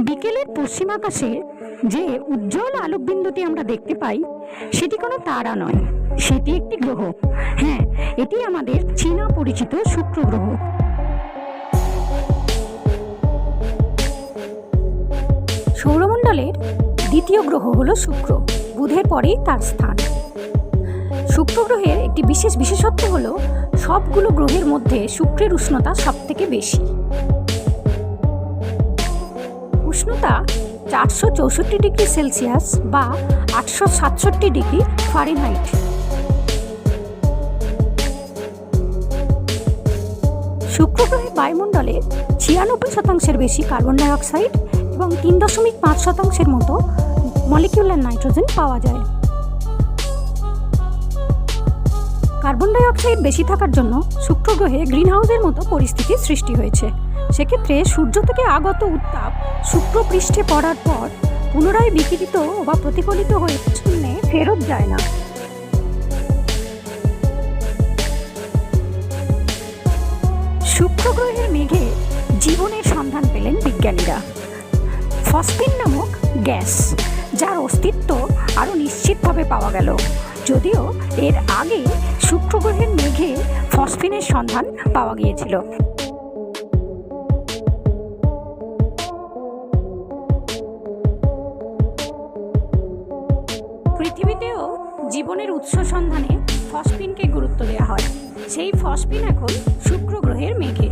বিকেলের পশ্চিম আকাশে যে উজ্জ্বল আলোকবিন্দুটি আমরা দেখতে পাই সেটি কোনো তারা নয়, সেটি একটি গ্রহ। হ্যাঁ, এটি আমাদের চীনা পরিচিত শুক্র গ্রহ। সৌরমণ্ডলের দ্বিতীয় গ্রহ হলো শুক্র, বুধের পরেই তার স্থান। শুক্র গ্রহের একটি বিশেষ বিশেষত্ব হলো সবগুলো গ্রহের মধ্যে শুক্রের উষ্ণতা সবথেকে বেশি। উষ্ণতা 464 ডিগ্রি সেলসিয়াস বা 867 ডিগ্রি ফারেনহাইট। শুক্র গ্রহের বায়ুমণ্ডলে 96% বেশি কার্বন ডাই অক্সাইড এবং 3.5% মতো মলিকিউলার নাইট্রোজেন পাওয়া যায়। কার্বন ডাই অক্সাইড বেশি থাকার জন্য শুক্র গ্রহে গ্রিনহাউসের মতো পরিস্থিতির সৃষ্টি হয়েছে। সেক্ষেত্রে সূর্য থেকে আগত উত্তাপ শুক্র পৃষ্ঠে পড়ার পর পুনরায় বিকিরিত বা প্রতিফলিত হয়ে শূন্যে ফেরত যায় না। শুক্র গ্রহের মেঘে জীবনের সন্ধান পেলেন বিজ্ঞানীরা। ফসফিন নামক গ্যাস, যার অস্তিত্ব আরও নিশ্চিতভাবে পাওয়া গেল, যদিও এর আগে শুক্র গ্রহের মেঘে ফসফিনের সন্ধান পাওয়া গিয়েছিল। পৃথিবীতেও জীবনের উৎস সন্ধানে ফসফিনকে গুরুত্ব দেওয়া হয়। সেই ফসফিন এখন শুক্র গ্রহের মেঘে।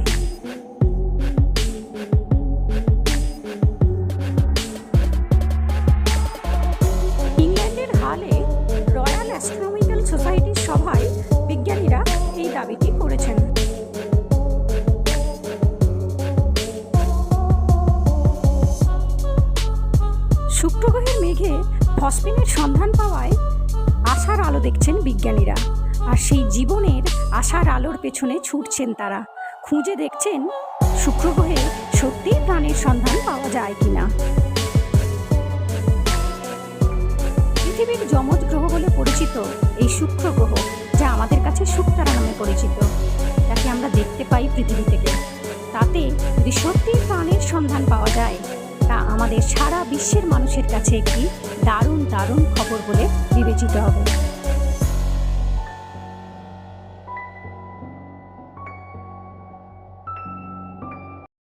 ইংল্যান্ডের হালে রয়্যাল অ্যাস্ট্রোনমিক্যাল সোসাইটির সভায় বিজ্ঞানীরা এই দাবিটি করেছেন। শুক্র গ্রহের মেঘে ফসফিনের সন্ধান পাওয়ায় আশার আলো দেখছেন বিজ্ঞানীরা, আর সেই জীবনের আশার আলোর পেছনে ছুটছেন তারা। খুঁজে দেখছেন শুক্র গ্রহে সত্যিই প্রাণের সন্ধান পাওয়া যায় কিনা। পৃথিবীর যমজ গ্রহ বলে পরিচিত এই শুক্র গ্রহ, যা আমাদের কাছে শুকতারা নামে পরিচিত, যাকে আমরা দেখতে পাই পৃথিবী থেকে, তাতে যদি সত্যিই প্রাণের সন্ধান পাওয়া যায়, তা আমাদের সারা বিশ্বের মানুষের কাছে একটি দারুণ খবর বলে বিবেচিত হবে।